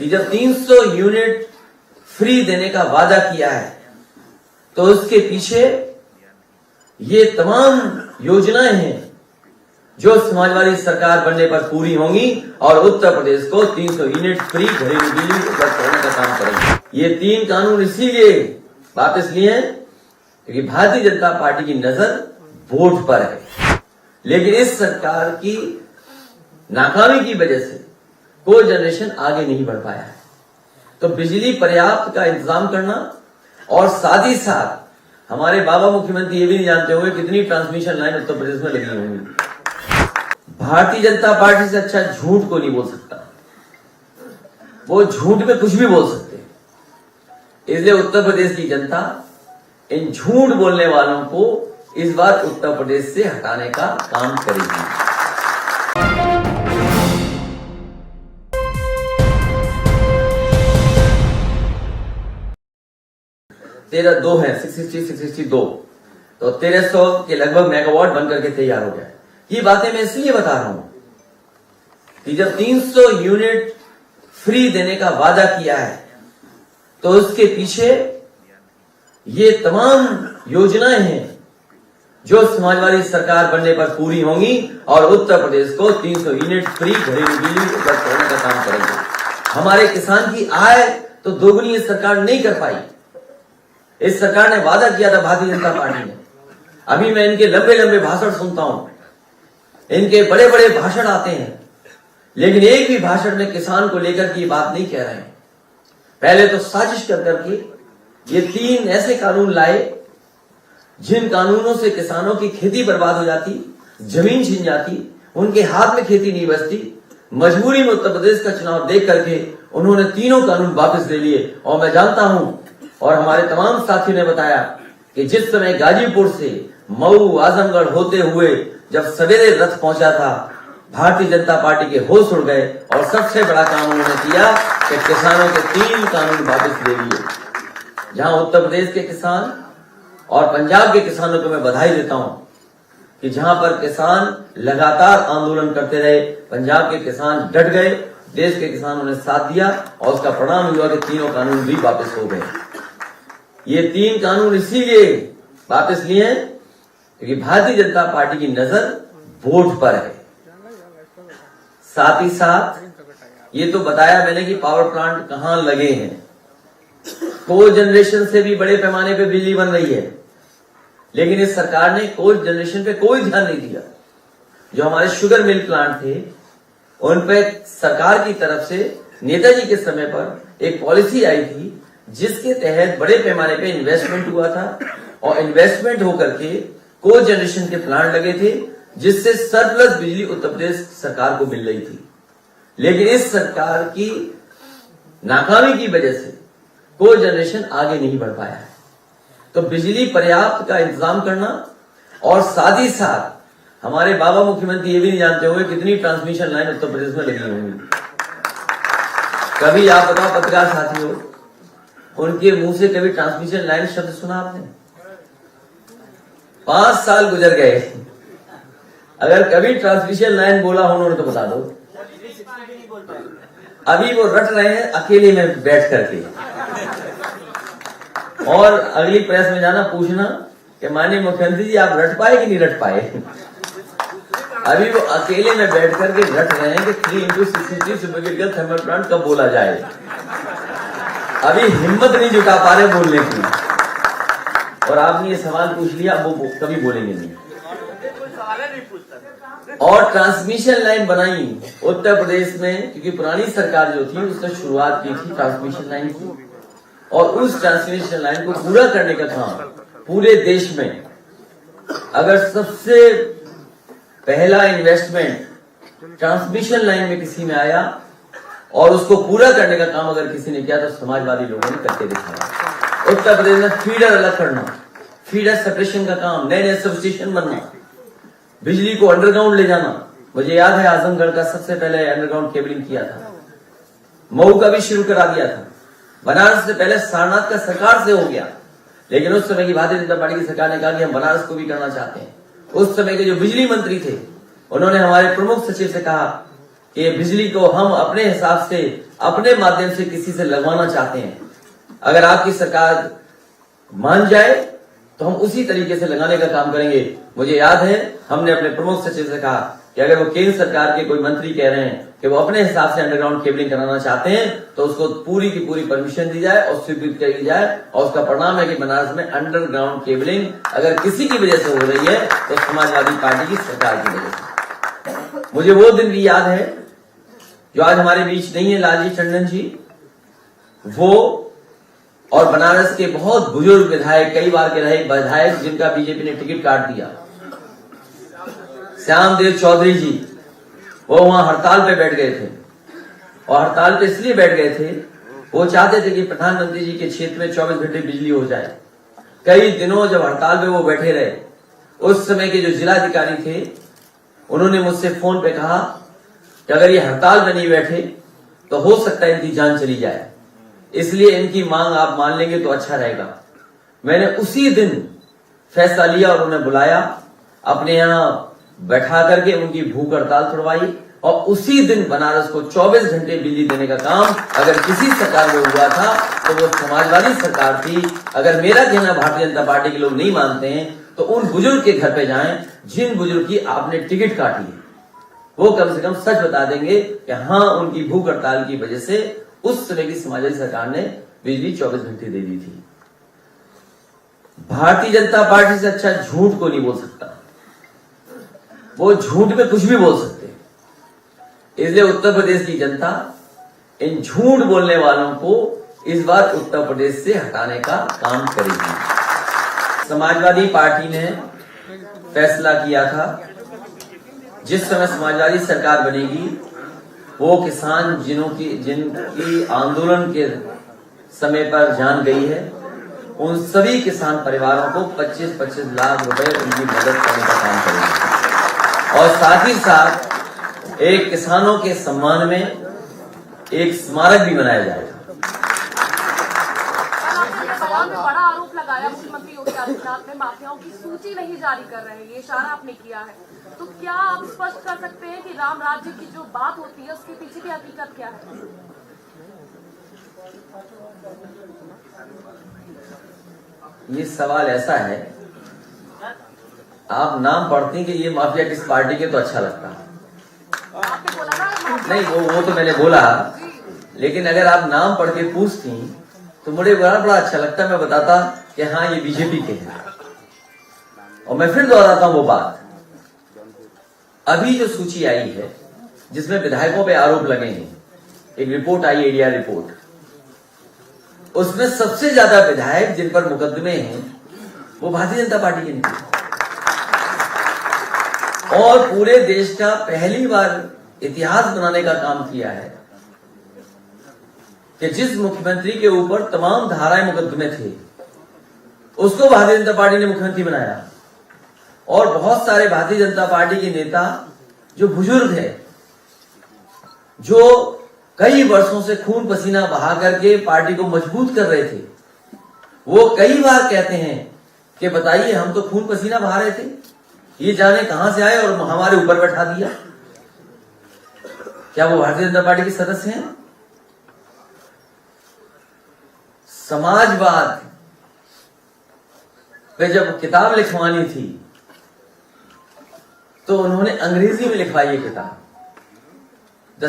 कि जब 300 unit free देने का वादा किया है तो उसके पीछे ये तमाम योजनाएं हैं जो समाजवादी सरकार बनने पर पूरी होंगी और उत्तर प्रदेश को 300 यूनिट फ्री घरेलू बिजली उपलब्ध कराने का काम करेंगे। ये 3 कानून इसीलिए वापस लिए हैं क्योंकि भारतीय जनता पार्टी की नजर वोट पर है, लेकिन इस सरकार की नाकामी की वजह से कोई जनरेशन आगे नहीं बढ़ पाया है। तो बिजली पर्याप्त का इंतजाम करना और साथ ही साथ हमारे बाबा मुख्यमंत्री ये भी नहीं जानते होंगे कितनी ट्रांसमिशन लाइन उत्तर प्रदेश में लगी होंगी। भारतीय जनता पार्टी से अच्छा झूठ को नहीं बोल सकता, वो झूठ में कुछ भी बोल सकते। इसलिए उत्तर प्रदेश की जनता इन झूठ बोलने वालों को इस बार उत्तर प्रदेश से हटाने का काम करेगी। तेरह 2 है 662 तो 1300 के लगभग मेगावाट बनकर के तैयार हो गया। ये बातें मैं इसलिए बता रहा हूं कि जब 300 यूनिट फ्री देने का वादा किया है तो उसके पीछे ये तमाम योजनाएं हैं जो समाजवादी सरकार बनने पर पूरी होंगी और उत्तर प्रदेश को 300 यूनिट फ्री घरेलू बिजली उपलब्ध कराने का काम करेंगे। हमारे किसान की आय तो दोगुनी इस सरकार नहीं कर पाई। इस सरकार ने वादा किया था भारतीय जनता पार्टी ने। अभी मैं इनके लंबे लंबे भाषण सुनता हूं, इनके बड़े बड़े भाषण आते हैं, लेकिन एक भी भाषण में किसान को लेकर की बात नहीं कह रहे हैं। पहले तो साजिश कर करके ये 3 ऐसे कानून लाए जिन कानूनों से किसानों की खेती बर्बाद हो जाती, जमीन छीन जाती, उनके हाथ में खेती नहीं बचती। मजबूरी में उत्तर प्रदेश का चुनाव देख करके उन्होंने तीनों कानून वापस ले लिए। और मैं जानता हूं और हमारे तमाम साथियों ने बताया कि जिस समय गाजीपुर से मऊ आजमगढ़ होते हुए जब सवेरे रथ पहुंचा था, भारतीय जनता पार्टी के होश उड़ गए और सबसे बड़ा काम उन्होंने किया कि किसानों के 3 कानून वापस ले लिए। जहां उत्तर प्रदेश के किसान और पंजाब के किसानों को मैं बधाई देता हूं कि जहां पर किसान लगातार आंदोलन करते रहे, पंजाब के किसान डट गए, देश के किसानों ने साथ दिया और उसका परिणाम हुआ कि तीनों कानून भी वापस हो गए। ये 3 कानून इसीलिए वापस लिए हैं क्योंकि भारतीय जनता पार्टी की नजर वोट पर है। साथ ही साथ ये तो बताया मैंने कि पावर प्लांट कहां लगे हैं। कोल जनरेशन से भी बड़े पैमाने पे बिजली बन रही है, लेकिन इस सरकार ने कोल जनरेशन पे कोई ध्यान नहीं दिया। जो हमारे शुगर मिल प्लांट थे उन पे सरकार की तरफ से नेताजी के समय पर एक पॉलिसी आई थी जिसके तहत बड़े पैमाने पे इन्वेस्टमेंट हुआ था और इन्वेस्टमेंट होकर के कोल जनरेशन के प्लांट लगे थे जिससे सरप्लस बिजली उत्तर प्रदेश सरकार को मिल रही थी। लेकिन इस सरकार की नाकामी की वजह से कोल जनरेशन आगे नहीं बढ़ पाया है। तो बिजली पर्याप्त का इंतजाम करना और साथ ही साथ हमारे बाबा मुख्यमंत्री ये भी नहीं जानते होंगे कितनी ट्रांसमिशन लाइन उत्तर प्रदेश में लगी होंगी। कभी आप बताओ पत्रकार साथियों, उनके मुंह से कभी ट्रांसमिशन लाइन शब्द सुना आपने? 5 साल गुजर गए, अगर कभी ट्रांसमिशन लाइन बोला हो उन्होंने तो बता दो। अभी वो रट रहे हैं अकेले में बैठ करके, और अगली प्रेस में जाना पूछना कि माननीय मुख्यमंत्री जी आप रट पाए कि नहीं रट पाए। अभी वो अकेले में बैठ करके रट रहे हैं कि 3x63 सुपर थर्मल प्लांट कब बोला जाए। अभी हिम्मत नहीं जुटा पा रहे बोलने की, और आपने ये सवाल पूछ लिया, वो कभी बोलेंगे नहीं। और ट्रांसमिशन लाइन बनाई उत्तर प्रदेश में क्योंकि पुरानी सरकार जो थी उसने शुरुआत की थी ट्रांसमिशन लाइन की, और उस ट्रांसमिशन लाइन को पूरा करने का काम पूरे देश में, अगर सबसे पहला इन्वेस्टमेंट ट्रांसमिशन लाइन में किसी में आया और उसको पूरा करने का काम अगर किसी ने किया तो समाजवादी लोगों ने करके दिखाया। उत्तर प्रदेश में फीडर अलग करना, फीडर सेपरेशन का काम, नए नए सब स्टेशन बनना, बिजली को अंडरग्राउंड ले जाना। मुझे याद है आजमगढ़ का सबसे पहले अंडरग्राउंड केबलिंग किया था, मऊ का भी शुरू करा दिया था, बनारस से पहले सारनाथ का सरकार से हो गया, लेकिन उस समय की भारतीय जनता पार्टी की सरकार ने कहा कि हम बनारस को भी करना चाहते हैं। उस समय के जो बिजली मंत्री थे उन्होंने हमारे प्रमुख सचिव से कहा कि बिजली को हम अपने हिसाब से, अपने माध्यम से किसी से लगवाना चाहते हैं। अगर आपकी सरकार मान जाए तो हम उसी तरीके से लगाने का काम करेंगे। मुझे याद है हमने अपने प्रमुख सचिव से कहा कि अगर वो केंद्र सरकार के कोई मंत्री कह रहे हैं कि वो अपने हिसाब से अंडरग्राउंड केबलिंग कराना चाहते हैं तो उसको पूरी की पूरी परमिशन दी जाए और स्वीकृत करी जाए। और उसका परिणाम है कि बनारस में अंडरग्राउंड केबलिंग अगर किसी की वजह से हो रही है तो समाजवादी पार्टी की सरकार की वजह से। मुझे वो दिन भी याद है जो आज हमारे बीच नहीं है, लालजी टंडन जी, वो और बनारस के बहुत बुजुर्ग विधायक, कई बार के रहे विधायक जिनका बीजेपी ने टिकट काट दिया, श्यामदेव चौधरी जी, वो वहां हड़ताल पे बैठ गए थे। और हड़ताल पे इसलिए बैठ गए थे, वो चाहते थे कि प्रधानमंत्री जी के क्षेत्र में 24 घंटे बिजली हो जाए। कई दिनों जब हड़ताल पे वो बैठे रहे, उस समय के जो जिलाधिकारी थे उन्होंने मुझसे फोन पे कहा कि अगर ये हड़ताल में नहीं बैठे तो हो सकता है इनकी जान चली जाए, इसलिए इनकी मांग आप मान लेंगे तो अच्छा रहेगा। मैंने उसी दिन फैसला लिया और उन्हें बुलाया, अपने यहां बैठा करके उनकी भूख हड़ताल छुड़वाई और उसी दिन बनारस को 24 घंटे बिजली देने का काम अगर किसी सरकार में हुआ था तो वो समाजवादी सरकार थी। अगर मेरा कहना भारतीय जनता पार्टी के लोग नहीं मानते हैं तो उन बुजुर्ग के घर पे जाएं जिन बुजुर्ग की आपने टिकट काटी है, वो कम से कम सच बता देंगे कि हाँ, उनकी भूख हड़ताल की वजह से उस समय की समाजवादी सरकार ने बिजली 24 घंटे दे दी थी। भारतीय जनता पार्टी से अच्छा झूठ को नहीं बोल सकता, वो झूठ में कुछ भी बोल सकते हैं। इसलिए उत्तर प्रदेश की जनता इन झूठ बोलने वालों को इस बार उत्तर प्रदेश से हटाने का काम करेगी। समाजवादी पार्टी ने फैसला किया था जिस समय समाजवादी सरकार बनेगी वो किसान जिनकी आंदोलन के समय पर जान गई है, उन सभी किसान परिवारों को 25-25 लाख रुपए उनकी मदद करने का काम करेंगे। और साथ ही साथ एक किसानों के सम्मान में एक स्मारक भी बनाया जाएगा। बड़ा आरोप लगाया मुख्यमंत्री योगी आदित्यनाथ ने माफियाओं की सूची नहीं जारी कर रहे हैं, ये इशारा आपने किया है, तो क्या आप स्पष्ट कर सकते हैं कि राम राज्य की जो बात होती है उसके पीछे की हकीकत क्या है? ये सवाल ऐसा है, आप नाम पढ़ते हैं कि ये माफिया किस पार्टी के तो अच्छा लगता है। आपने बोला ना नहीं, वो तो मैंने बोला, लेकिन अगर आप नाम पढ़ के पूछती तो मुझे बड़ा अच्छा लगता, मैं बताता कि हाँ ये बीजेपी के हैं। और मैं फिर दोहराता हूं वो बात, अभी जो सूची आई है जिसमें विधायकों पे आरोप लगे हैं, एक रिपोर्ट आई, एडिया रिपोर्ट, उसमें सबसे ज्यादा विधायक जिन पर मुकदमे हैं वो भारतीय जनता पार्टी के निकले। और पूरे देश का पहली बार इतिहास बनाने का काम किया है कि जिस मुख्यमंत्री के ऊपर तमाम धाराएं मुकदमे थे उसको भारतीय जनता पार्टी ने मुख्यमंत्री बनाया। और बहुत सारे भारतीय जनता पार्टी के नेता जो बुजुर्ग हैं, जो कई वर्षों से खून पसीना बहा करके पार्टी को मजबूत कर रहे थे, वो कई बार कहते हैं कि बताइए हम तो खून पसीना बहा रहे थे, ये जाने कहां से आए और हमारे ऊपर बैठा दिया। क्या वो भारतीय जनता पार्टी के सदस्य हैं? समाजवाद पे जब किताब लिखवानी थी तो उन्होंने अंग्रेजी में लिखवाई ये किताब।